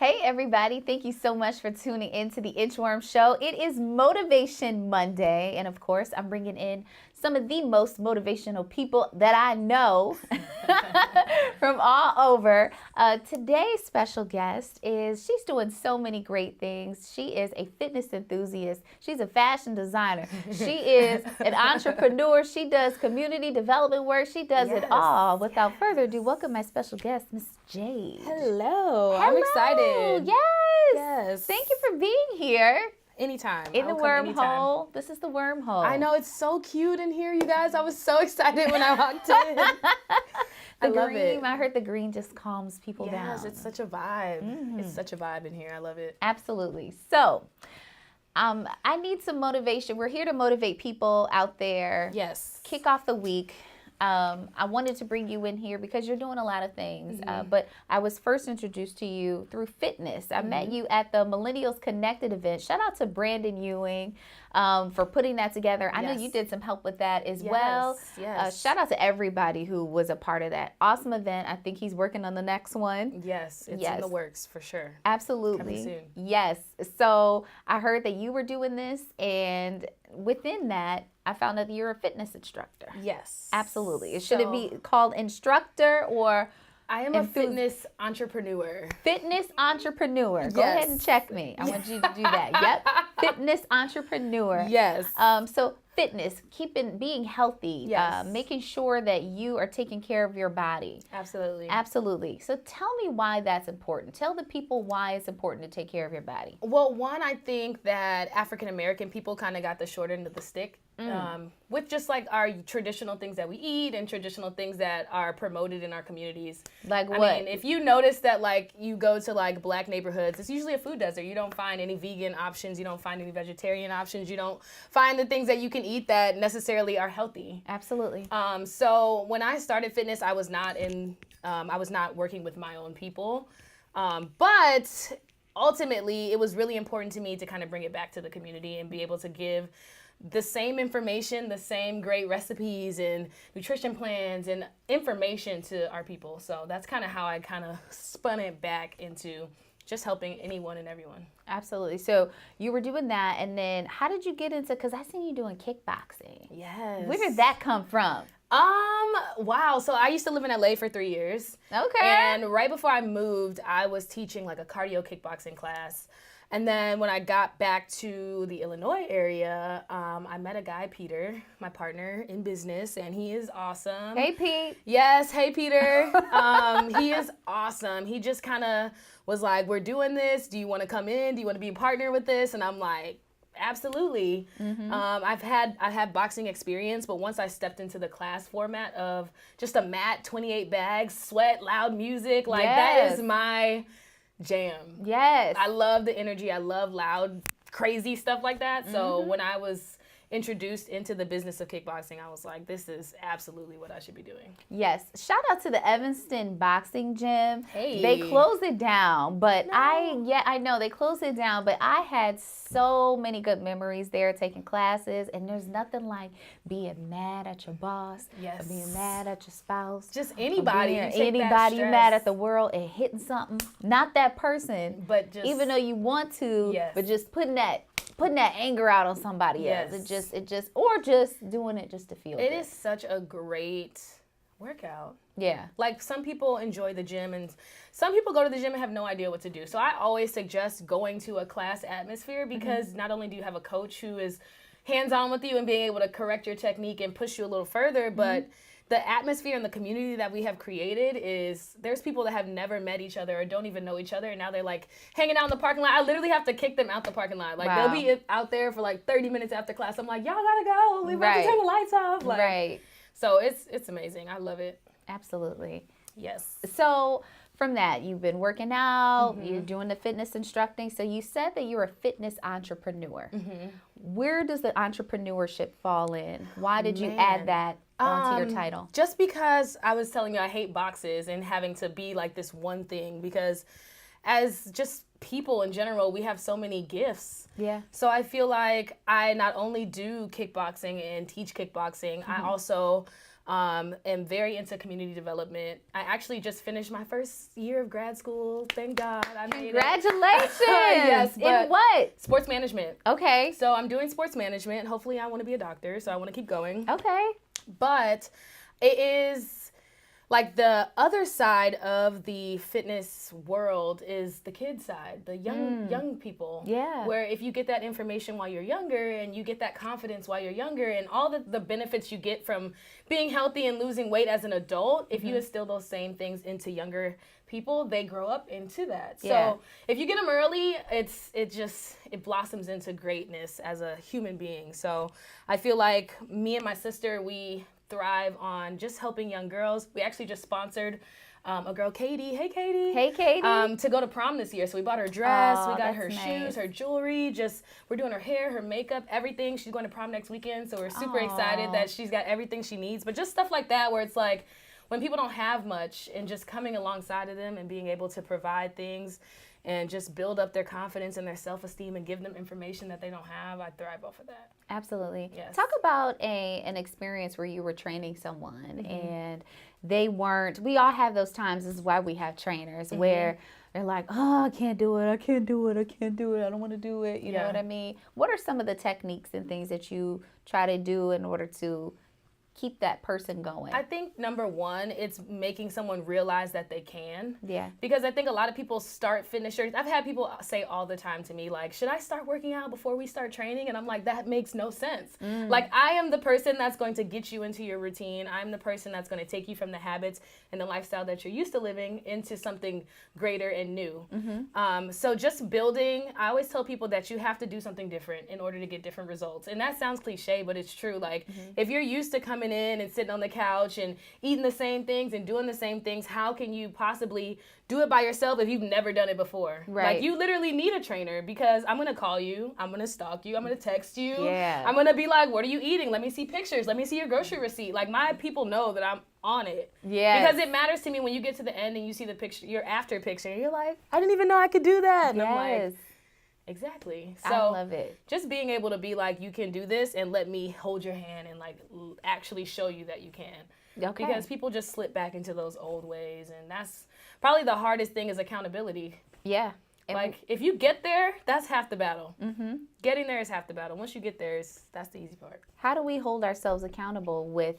Hey everybody, thank you so much for tuning in to the Inchworm Show. It is Motivation Monday, and of course, I'm bringing in some of the most motivational people that I know from all over. Today's special guest she's doing so many great things. She is a fitness enthusiast. She's a fashion designer. She is an entrepreneur. She does community development work. She does it all. Without further ado, welcome my special guest, Miss Jade. Hello. I'm excited. Yes. Thank you for being here. Anytime. In the wormhole. This is the wormhole. I know, it's so cute in here, you guys. I was so excited when I walked in. I love it. I heard the green just calms people down. Yes, it's such a vibe. Mm-hmm. It's such a vibe in here. I love it. Absolutely. So, I need some motivation. We're here to motivate people out there. Yes. Kick off the week. I wanted to bring you in here because you're doing a lot of things, but I was first introduced to you through fitness. I met you at the Millennials Connected event. Shout out to Brandon Ewing for putting that together. I know you did some help with that as well. Yes. Shout out to everybody who was a part of that awesome event. I think he's working on the next one. Yes, it's in the works for sure. Absolutely. Coming soon. Yes. So I heard that you were doing this, and within that, I found out that you're a fitness instructor. Yes. Absolutely. Should it be called instructor or? I am a fitness entrepreneur. Fitness entrepreneur. Yes. Go ahead and check me. I want you to do that. Yep. Fitness entrepreneur. Yes. So fitness, being healthy, making sure that you are taking care of your body. Absolutely. Absolutely. So tell me why that's important. Tell the people why it's important to take care of your body. Well, one, I think that African American people kind of got the short end of the stick with just like our traditional things that we eat and traditional things that are promoted in our communities. Like what? I mean, if you notice that like you go to like black neighborhoods, it's usually a food desert. You don't find any vegan options. You don't find any vegetarian options. You don't find the things that you can eat that necessarily are healthy. Absolutely. So when I started fitness, I was not working with my own people, but ultimately it was really important to me to kind of bring it back to the community and be able to give the same information, the same great recipes and nutrition plans and information to our people. So that's kind of how I kind of spun it back into just helping anyone and everyone. Absolutely. So you were doing that, and then how did you get into, because I seen you doing kickboxing. Yes. Where did that come from? Wow. So I used to live in LA for 3 years. Okay. And right before I moved, I was teaching like a cardio kickboxing class. And then when I got back to the Illinois area, I met a guy, Peter, my partner in business, and he is awesome. Hey, Pete. Yes, hey, Peter. He is awesome. He just kind of was like, we're doing this. Do you want to come in? Do you want to be a partner with this? And I'm like, absolutely. I've had boxing experience, but once I stepped into the class format of just a mat, 28 bags, sweat, loud music, like that is my jam. Yes. I love the energy. I love loud, crazy stuff like that. So when I was introduced into the business of kickboxing, I was like, this is absolutely what I should be doing. Yes. Shout out to the Evanston Boxing Gym. Hey. They closed it down, but I know they closed it down, but I had so many good memories there taking classes, and there's nothing like being mad at your boss, or being mad at your spouse. Just anybody. You're mad at the world and hitting something. Not that person, but just, even though you want to, but just putting that anger out on somebody else. Or just doing it just to feel good. It is such a great workout. Yeah. Like some people enjoy the gym and some people go to the gym and have no idea what to do. So I always suggest going to a class atmosphere because not only do you have a coach who is hands-on with you and being able to correct your technique and push you a little further, but the atmosphere and the community that we have created is there's people that have never met each other or don't even know each other, and now they're like hanging out in the parking lot. I literally have to kick them out the parking lot. Like they'll be out there for like 30 minutes after class. I'm like, y'all gotta go. We have to turn the lights off. Like, so it's amazing. I love it. Absolutely. Yes. So from that, you've been working out, you're doing the fitness instructing. So you said that you're a fitness entrepreneur. Where does the entrepreneurship fall in? Why did you add that onto your title? Just because I was telling you I hate boxes and having to be like this one thing, because as just people in general, we have so many gifts. Yeah. So I feel like I not only do kickboxing and teach kickboxing, I also am very into community development. I actually just finished my first year of grad school. Thank God I made Congratulations. Yes. In what? Sports management. Okay. So I'm doing sports management. Hopefully I want to be a doctor, so I want to keep going. Okay. But it is like the other side of the fitness world is the kid side, the young people. Yeah. Where if you get that information while you're younger and you get that confidence while you're younger and all the benefits you get from being healthy and losing weight as an adult, if you instill those same things into younger people, they grow up into that. Yeah. So if you get them early, it blossoms into greatness as a human being. So I feel like me and my sister, we thrive on just helping young girls. We actually just sponsored a girl, Katie. Hey, Katie. Hey, Katie. To go to prom this year. So we bought her dress, we got her that's shoes, nice. her jewelry, we're doing her hair, her makeup, everything. She's going to prom next weekend. So we're super excited that she's got everything she needs. But just stuff like that where it's like when people don't have much and just coming alongside of them and being able to provide things and just build up their confidence and their self-esteem and give them information that they don't have, I thrive off of that. Absolutely. Yes. Talk about an experience where you were training someone and they weren't, we all have those times, this is why we have trainers, where they're like, oh, I can't do it, I don't want to do it, you know what I mean? What are some of the techniques and things that you try to do in order to keep that person going? I think number one, it's making someone realize that they can. Yeah. Because I think a lot of people start fitness journeys. I've had people say all the time to me, like, should I start working out before we start training? And I'm like, that makes no sense. Like, I am the person that's going to get you into your routine. I'm the person that's going to take you from the habits and the lifestyle that you're used to living into something greater and new. So just building, I always tell people that you have to do something different in order to get different results. And that sounds cliche, but it's true. Like, if you're used to coming in and sitting on the couch and eating the same things and doing the same things, how can you possibly do it by yourself if you've never done it before? Right. Like, you literally need a trainer because I'm going to call you, I'm going to stalk you, I'm going to text you. Yeah. I'm going to be like, what are you eating? Let me see pictures. Let me see your grocery receipt. Like, my people know that I'm on it. Yeah. Because it matters to me when you get to the end and you see the picture, your after picture, and you're like, I didn't even know I could do that. And I'm like, exactly. So I love it. Just being able to be like, you can do this and let me hold your hand and like actually show you that you can. Okay. Because people just slip back into those old ways, and that's probably the hardest thing is accountability. Yeah. Like, if you get there, that's half the battle. Getting there is half the battle. Once you get there, that's the easy part. How do we hold ourselves accountable with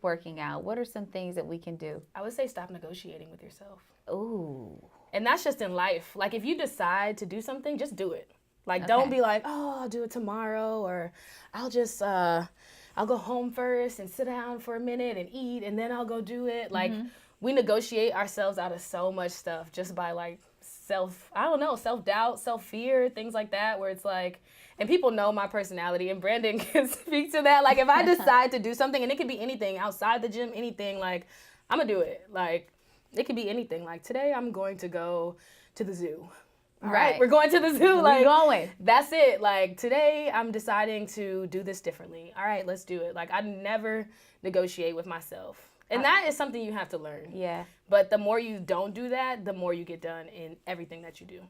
working out? What are some things that we can do? I would say stop negotiating with yourself. Ooh. And that's just in life. Like, if you decide to do something, just do it. Like, don't be like, oh, I'll do it tomorrow, or I'll just, I'll go home first and sit down for a minute and eat, and then I'll go do it. Like, we negotiate ourselves out of so much stuff just by, like, self-doubt, self-fear, things like that, where it's like, and people know my personality, and Brandon can speak to that. Like, if I decide to do something, and it could be anything, outside the gym, anything, like, I'm going to do it. Like, it could be anything. Like, today I'm going to go to the zoo. All right, we're going to the zoo. Like, we're going. That's it. Like, today I'm deciding to do this differently. All right, let's do it. Like, I never negotiate with myself. And that is something you have to learn. Yeah. But the more you don't do that, the more you get done in everything that you do.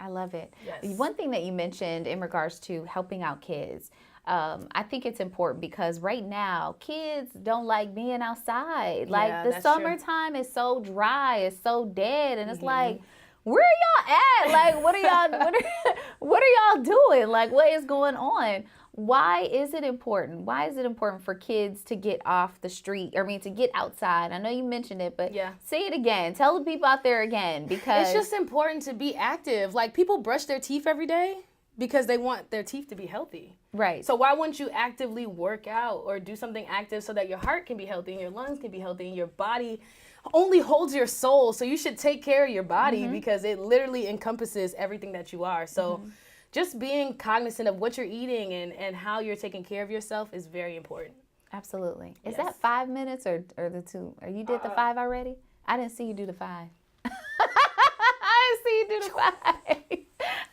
I love it. Yes. One thing that you mentioned in regards to helping out kids, I think it's important because right now kids don't like being outside. Yeah, like the that's true. summertime is so dry, it's so dead, and it's like, where are y'all at? Like, what are y'all doing? Like, what is going on? Why is it important? Why is it important for kids to get off the street? To get outside? I know you mentioned it, but say it again. Tell the people out there again, because it's just important to be active. Like, people brush their teeth every day because they want their teeth to be healthy. Right. So why wouldn't you actively work out or do something active so that your heart can be healthy and your lungs can be healthy and your body only holds your soul? So you should take care of your body because it literally encompasses everything that you are. So just being cognizant of what you're eating and how you're taking care of yourself is very important. Absolutely. Is that 5 minutes or the 2? Or you did the 5 already? I didn't see you do the 5. I didn't see you do the 5.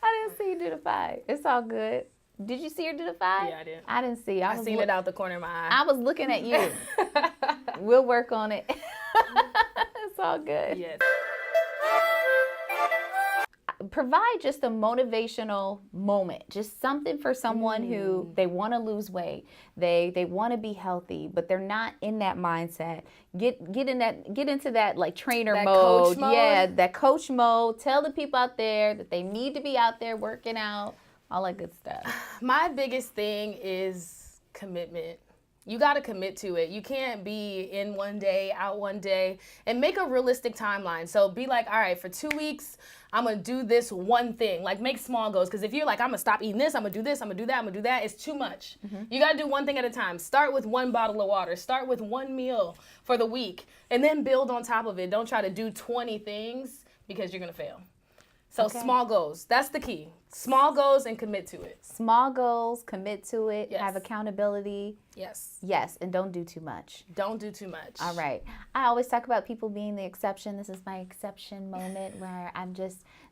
I didn't see you do the 5. It's all good. Did you see her do the 5? Yeah, I did. I didn't see. I seen it out the corner of my eye. I was looking at you. We'll work on it. It's all good. Yes. provide just a motivational moment, just something for someone who they want to lose weight, they want to be healthy, but they're not in that mindset. Get into that like trainer That mode. coach mode. Yeah, that coach mode. Tell the people out there that they need to be out there working out, all that good stuff. My biggest thing is commitment. You got to commit to it. You can't be in one day, out one day, and make a realistic timeline. So be like, all right, for 2 weeks, I'm going to do this one thing. Like, make small goals. Because if you're like, I'm going to stop eating this, I'm going to do this, I'm going to do that, I'm going to do that, it's too much. You got to do one thing at a time. Start with one bottle of water. Start with one meal for the week. And then build on top of it. Don't try to do 20 things because you're going to fail. So small goals. That's the key. Small goals and commit to it. Small goals, commit to it, Yes. have accountability. Yes. Yes, and don't do too much. Don't do too much. All right. I always talk about people being the exception. This is my exception moment where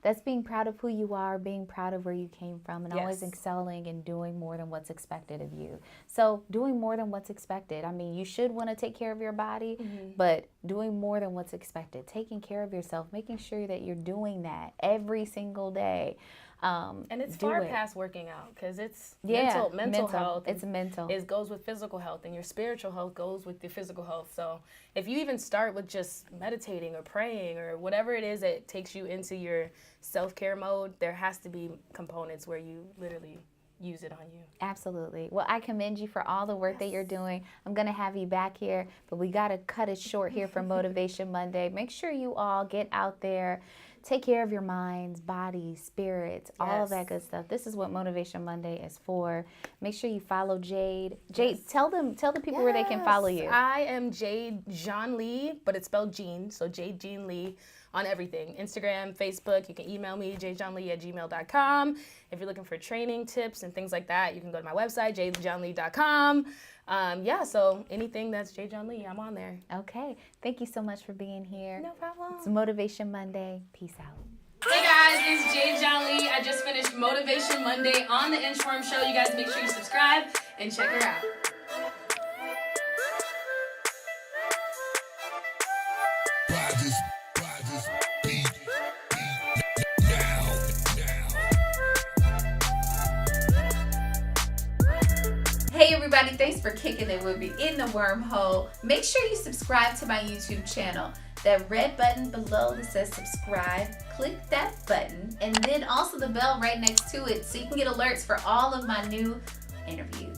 that's being proud of who you are, being proud of where you came from, and always Yes. excelling and doing more than what's expected of you. So doing more than what's expected. I mean, you should want to take care of your body, but doing more than what's expected, taking care of yourself, making sure that you're doing that every single day. And it's do far it. past working out because it's Yeah, mental health. It's mental. It goes with physical health, and your spiritual health goes with your physical health. So if you even start with just meditating or praying or whatever it is that takes you into your self-care mode, there has to be components where you literally use it on you. Absolutely. Well, I commend you for all the work that you're doing. I'm going to have you back here, but we got to cut it short here for Motivation Monday. Make sure you all get out there. Take care of your minds, bodies, spirits, all of that good stuff. This is what Motivation Monday is for. Make sure you follow Jade. Jade, tell the people where they can follow you. I am Jade Jean Lee, but it's spelled Jean, so Jade Jean Lee on everything. Instagram, Facebook. You can email me, jadejeanlee@gmail.com. If you're looking for training tips and things like that, you can go to my website, jadejeanlee.com. So anything that's Jade Jean Lee, I'm on there. Okay. Thank you so much for being here. No problem. It's Motivation Monday. Peace out. Hey guys, it's Jade Jean Lee. I just finished Motivation Monday on the Inchworm Show. You guys make sure you subscribe and check her out. Hey everybody, thanks for kicking it with me in the wormhole. Make sure you subscribe to my YouTube channel. That red button below that says subscribe, click that button, and then also the bell right next to it so you can get alerts for all of my new interviews.